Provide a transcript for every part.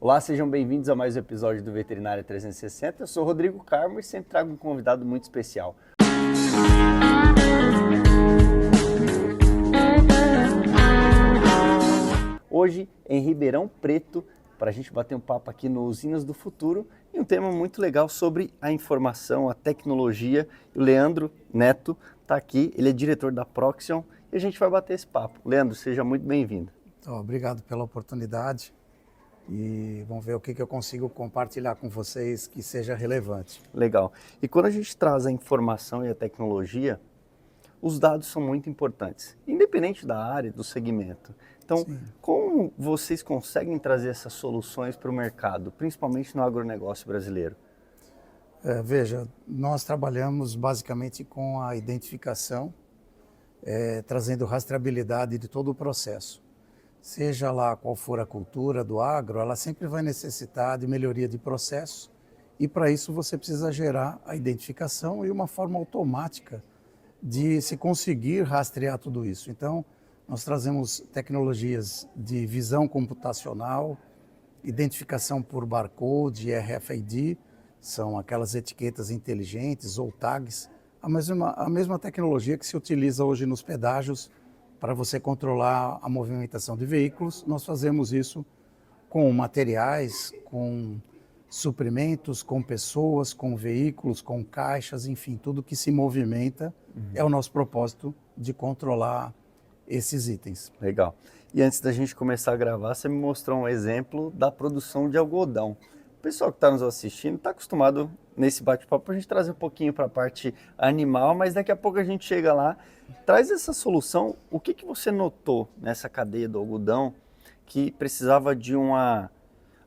Olá, sejam bem-vindos a mais um episódio do Veterinária 360. Eu sou o Rodrigo Carmo e sempre trago um convidado muito especial. Hoje, em Ribeirão Preto, para a gente bater um papo aqui no Usinas do Futuro e um tema muito legal sobre a informação, a tecnologia. O Leandro Neto está aqui, ele é diretor da Proxion e a gente vai bater esse papo. Leandro, seja muito bem-vindo. Obrigado pela oportunidade e vamos ver o que eu consigo compartilhar com vocês que seja relevante. Legal. E quando a gente traz a informação e a tecnologia, os dados são muito importantes, independente da área, do segmento. Então, Sim. como vocês conseguem trazer essas soluções para o mercado, principalmente no agronegócio brasileiro? Veja, nós trabalhamos basicamente com a identificação, trazendo rastreabilidade de todo o processo. Seja lá qual for a cultura do agro, ela sempre vai necessitar de melhoria de processo e para isso você precisa gerar a identificação e uma forma automática de se conseguir rastrear tudo isso. Então, nós trazemos tecnologias de visão computacional, identificação por barcode, RFID, são aquelas etiquetas inteligentes ou tags, a mesma tecnologia que se utiliza hoje nos pedágios para você controlar a movimentação de veículos. Nós fazemos isso com materiais, com suprimentos, com pessoas, com veículos, com caixas, enfim, tudo que se movimenta é o nosso propósito de controlar esses itens. Legal. E antes da gente começar a gravar, você me mostrou um exemplo da produção de algodão. O pessoal que está nos assistindo está acostumado nesse bate-papo para a gente trazer um pouquinho para a parte animal, mas daqui a pouco a gente chega lá. Traz essa solução. O que você notou nessa cadeia do algodão que precisava de uma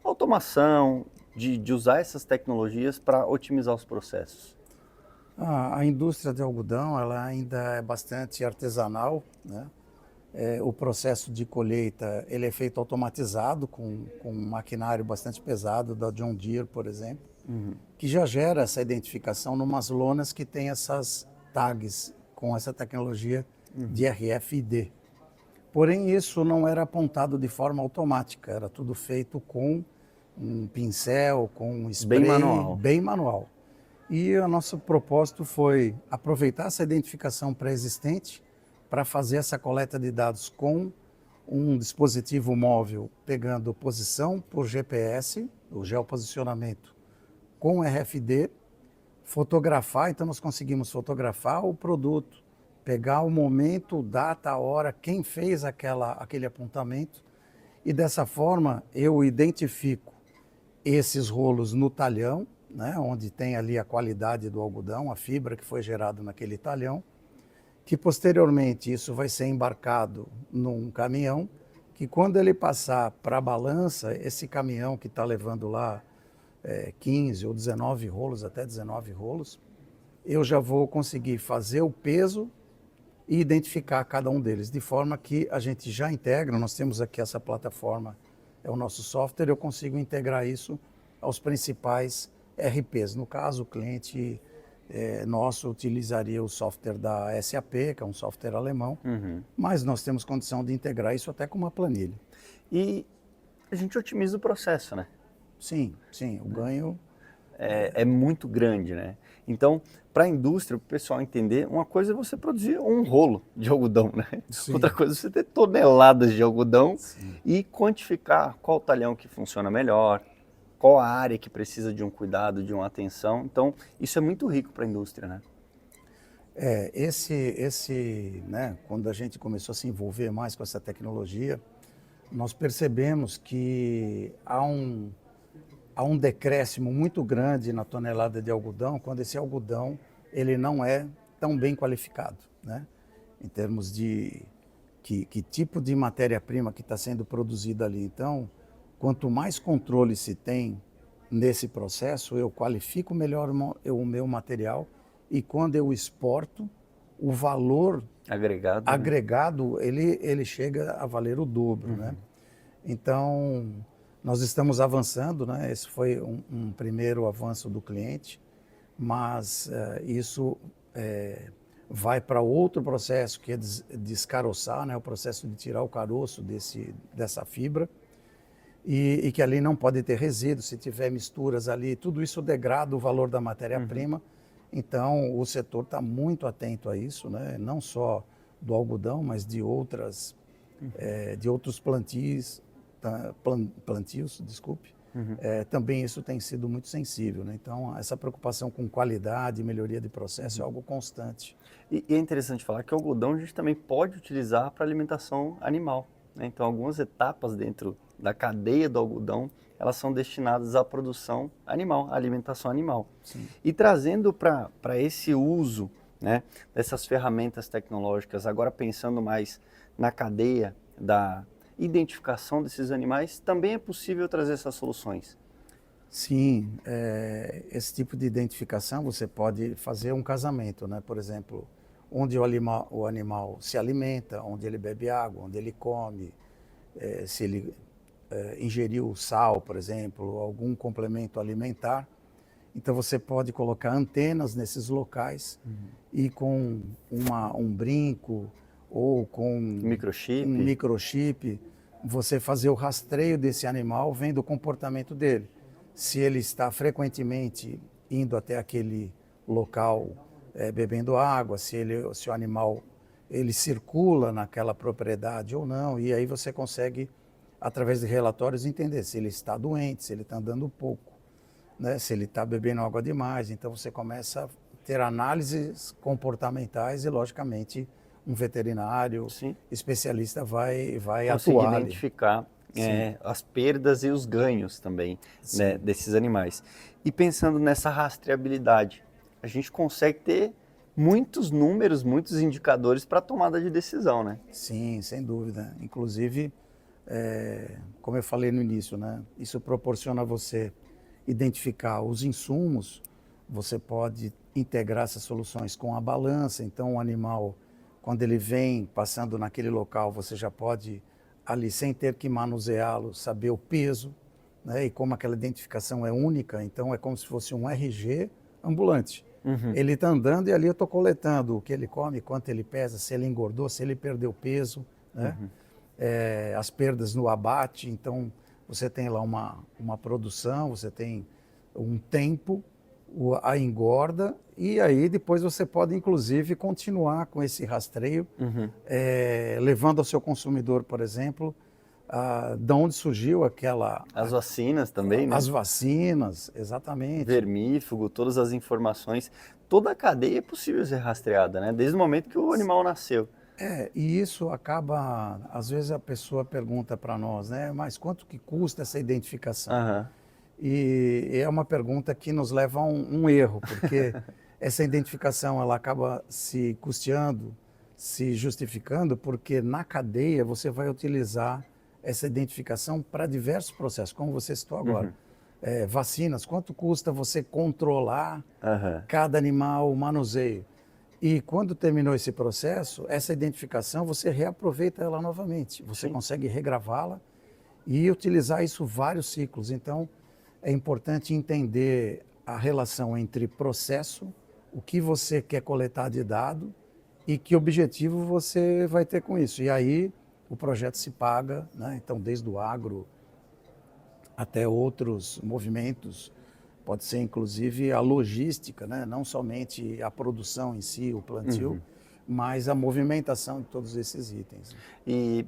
automação, de usar essas tecnologias para otimizar os processos? A indústria de algodão ela ainda é bastante artesanal, né? O processo de colheita ele é feito automatizado com um maquinário bastante pesado da John Deere, por exemplo, que já gera essa identificação numas lonas que tem essas tags com essa tecnologia de RFID. Porém, isso não era apontado de forma automática, era tudo feito com um pincel, com um spray, bem manual. E o nosso propósito foi aproveitar essa identificação pré-existente para fazer essa coleta de dados com um dispositivo móvel, pegando posição por GPS, o geoposicionamento, com RFID, fotografar, então nós conseguimos fotografar o produto, pegar o momento, data, hora, quem fez aquele apontamento, e dessa forma eu identifico esses rolos no talhão, né, onde tem ali a qualidade do algodão, a fibra que foi gerada naquele talhão, que posteriormente isso vai ser embarcado num caminhão, que quando ele passar para a balança, esse caminhão que está levando lá 15 ou 19 rolos, até 19 rolos, eu já vou conseguir fazer o peso e identificar cada um deles, de forma que a gente já integra, nós temos aqui essa plataforma, é o nosso software, eu consigo integrar isso aos principais RPs. No caso, o cliente nosso utilizaria o software da SAP, que é um software alemão, mas nós temos condição de integrar isso até com uma planilha. E a gente otimiza o processo, né? Sim, o ganho é muito grande, né? Então, para a indústria, para o pessoal entender, uma coisa é você produzir um rolo de algodão, né? Sim. Outra coisa é você ter toneladas de algodão. Sim. E quantificar qual talhão que funciona melhor, qual a área que precisa de um cuidado, de uma atenção. Então, isso é muito rico para a indústria, né? Né, quando a gente começou a se envolver mais com essa tecnologia, nós percebemos que há um decréscimo muito grande na tonelada de algodão quando esse algodão ele não é tão bem qualificado, né? Em termos de que tipo de matéria-prima que está sendo produzida ali. Então, quanto mais controle se tem nesse processo, eu qualifico melhor o meu material e quando eu exporto, o valor agregado ele chega a valer o dobro, né? Então, nós estamos avançando, né? Esse foi um primeiro avanço do cliente, mas isso vai para outro processo que é descaroçar, né? O processo de tirar o caroço dessa fibra. e que ali não pode ter resíduos, se tiver misturas ali, tudo isso degrada o valor da matéria-prima. Então, o setor está muito atento a isso, né? Não só do algodão, mas de de outros plantios, desculpe. Também isso tem sido muito sensível, né? Então, essa preocupação com qualidade, melhoria de processo é algo constante. E é interessante falar que o algodão a gente também pode utilizar para alimentação animal, né? Então, algumas etapas dentro da cadeia do algodão, elas são destinadas à produção animal, à alimentação animal. Sim. E trazendo para esse uso, né, dessas ferramentas tecnológicas, agora pensando mais na cadeia da identificação desses animais, também é possível trazer essas soluções. Sim, esse tipo de identificação você pode fazer um casamento, né? Por exemplo, onde o animal se alimenta, onde ele bebe água, onde ele come, se ele ingeriu sal, por exemplo, algum complemento alimentar. Então você pode colocar antenas nesses locais e com um brinco ou com Microchip. um microchip, você fazer o rastreio desse animal vendo o comportamento dele. Se ele está frequentemente indo até aquele local bebendo água, se o animal ele circula naquela propriedade ou não, e aí você consegue, através de relatórios, entender se ele está doente, se ele está andando pouco, né? Se ele está bebendo água demais. Então você começa a ter análises comportamentais e, logicamente, um veterinário Sim. especialista vai Conseguir atuar ali. identificar as perdas e os ganhos também, né, desses animais. E pensando nessa rastreabilidade, a gente consegue ter muitos números, muitos indicadores para a tomada de decisão, né? Sim, sem dúvida. Inclusive, como eu falei no início, né, isso proporciona a você identificar os insumos, você pode integrar essas soluções com a balança. Então o animal, quando ele vem passando naquele local, você já pode ali, sem ter que manuseá-lo, saber o peso, né? E como aquela identificação é única, então é como se fosse um RG ambulante. Ele está andando e ali eu estou coletando o que ele come, quanto ele pesa, se ele engordou, se ele perdeu peso, né? As perdas no abate. Então você tem lá uma produção, você tem um tempo, a engorda, e aí depois você pode inclusive continuar com esse rastreio, levando ao seu consumidor, por exemplo, de onde surgiu As vacinas também, né? as vacinas, exatamente. Vermífugo, todas as informações, toda a cadeia é possível ser rastreada, né? Desde o momento que o animal nasceu. E isso acaba, às vezes a pessoa pergunta para nós, né, mas quanto que custa essa identificação? E é uma pergunta que nos leva a um erro, porque essa identificação ela acaba se custeando, se justificando, porque na cadeia você vai utilizar essa identificação para diversos processos, como você citou agora. Vacinas, quanto custa você controlar cada animal, o manuseio? E quando terminou esse processo, essa identificação você reaproveita ela novamente. Você consegue regravá-la e utilizar isso vários ciclos. Então, é importante entender a relação entre processo, o que você quer coletar de dado e que objetivo você vai ter com isso. E aí o projeto se paga, né? Então, desde o agro até outros movimentos, pode ser inclusive a logística, né? Não somente a produção em si, o plantio, mas a movimentação de todos esses itens. E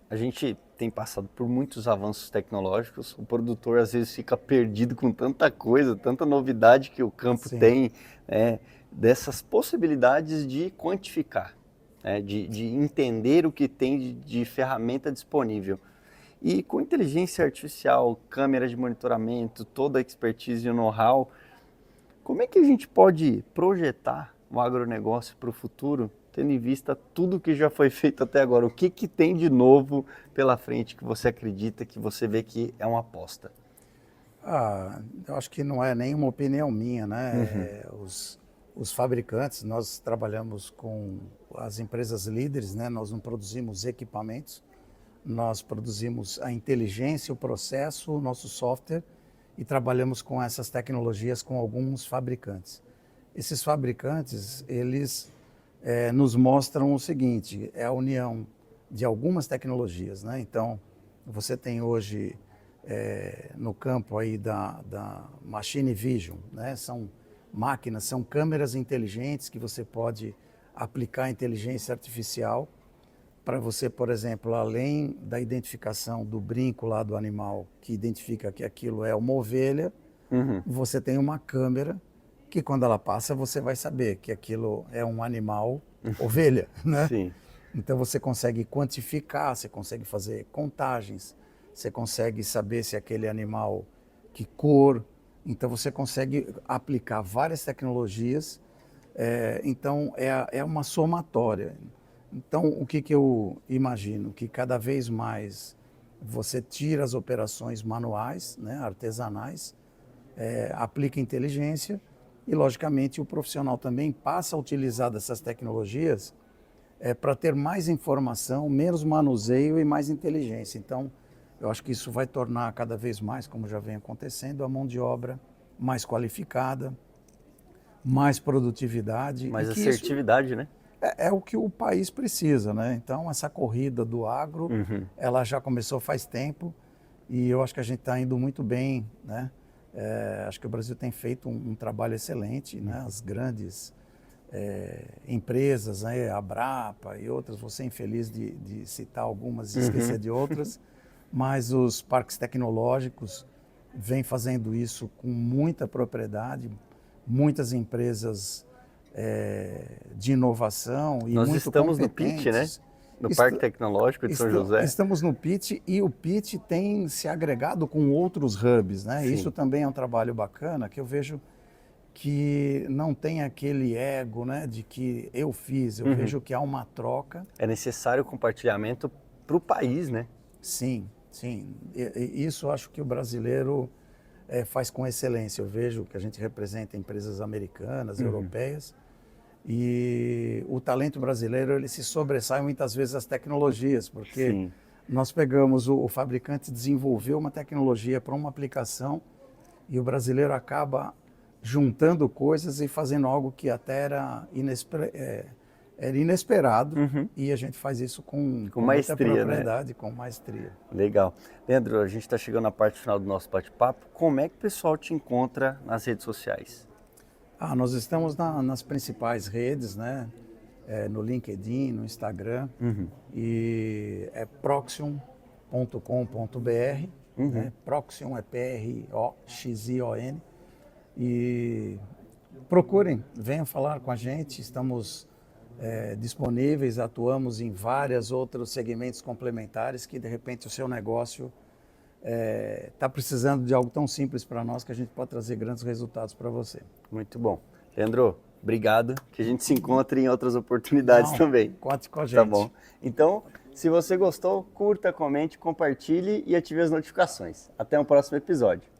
a gente tem passado por muitos avanços tecnológicos, o produtor às vezes fica perdido com tanta coisa, tanta novidade que o campo tem, dessas possibilidades de quantificar, né? De entender o que tem de ferramenta disponível. E com inteligência artificial, câmera de monitoramento, toda a expertise e o know-how, como é que a gente pode projetar o agronegócio para o futuro, tendo em vista tudo que já foi feito até agora? O que tem de novo pela frente que você acredita, que você vê que é uma aposta? Eu acho que não é nenhuma opinião minha, né? Os fabricantes, nós trabalhamos com as empresas líderes, né? Nós não produzimos equipamentos, nós produzimos a inteligência, o processo, o nosso software, e trabalhamos com essas tecnologias com alguns fabricantes. Esses fabricantes, eles nos mostram o seguinte, é a união de algumas tecnologias, né? Então, você tem hoje no campo aí da machine vision, né? São máquinas, são câmeras inteligentes que você pode aplicar inteligência artificial para você, por exemplo, além da identificação do brinco lá do animal, que identifica que aquilo é uma ovelha, você tem uma câmera que quando ela passa você vai saber que aquilo é um animal ovelha, né? Sim. Então você consegue quantificar, você consegue fazer contagens, você consegue saber se aquele animal, que cor. Então você consegue aplicar várias tecnologias. Então é uma somatória. Então o que eu imagino? Que cada vez mais você tira as operações manuais, né, artesanais, aplica inteligência e logicamente o profissional também passa a utilizar dessas tecnologias para ter mais informação, menos manuseio e mais inteligência. Então, eu acho que isso vai tornar cada vez mais, como já vem acontecendo, a mão de obra mais qualificada, mais produtividade. Mais e que assertividade, isso né? é o que o país precisa, né? Então, essa corrida do agro, ela já começou faz tempo e eu acho que a gente está indo muito bem, né? Acho que o Brasil tem feito um trabalho excelente, né? As grandes empresas, né, a Brapa e outras, vou ser infeliz de citar algumas e esquecer de outras, mas os parques tecnológicos vêm fazendo isso com muita propriedade, muitas empresas de inovação e Nós muito estamos no PIT, né? competentes. No Parque Tecnológico de São José. Estamos no PIT e o PIT tem se agregado com outros hubs, né? Sim. Isso também é um trabalho bacana que eu vejo que não tem aquele ego, né, de que eu fiz, eu vejo que há uma troca. É necessário o compartilhamento para o país, né? Sim, sim. Isso eu acho que o brasileiro faz com excelência. Eu vejo que a gente representa empresas americanas, europeias, e o talento brasileiro ele se sobressai muitas vezes às tecnologias, porque Sim. nós pegamos, o fabricante desenvolveu uma tecnologia para uma aplicação e o brasileiro acaba juntando coisas e fazendo algo que até era inesperado, e a gente faz isso com muita maestria, propriedade, né? Com maestria. Legal. Leandro, a gente está chegando na parte final do nosso bate-papo. Como é que o pessoal te encontra nas redes sociais? Nós estamos nas principais redes, né? No LinkedIn, no Instagram, e é proxion.com.br, né? Proxion é Proxion, e procurem, venham falar com a gente, estamos disponíveis, atuamos em vários outros segmentos complementares que de repente o seu negócio está precisando de algo tão simples para nós que a gente pode trazer grandes resultados para você. Muito bom. Leandro, obrigado, que a gente se encontre em outras oportunidades também. Conte com a gente. Tá bom. Então, se você gostou, curta, comente, compartilhe e ative as notificações. Até o próximo episódio.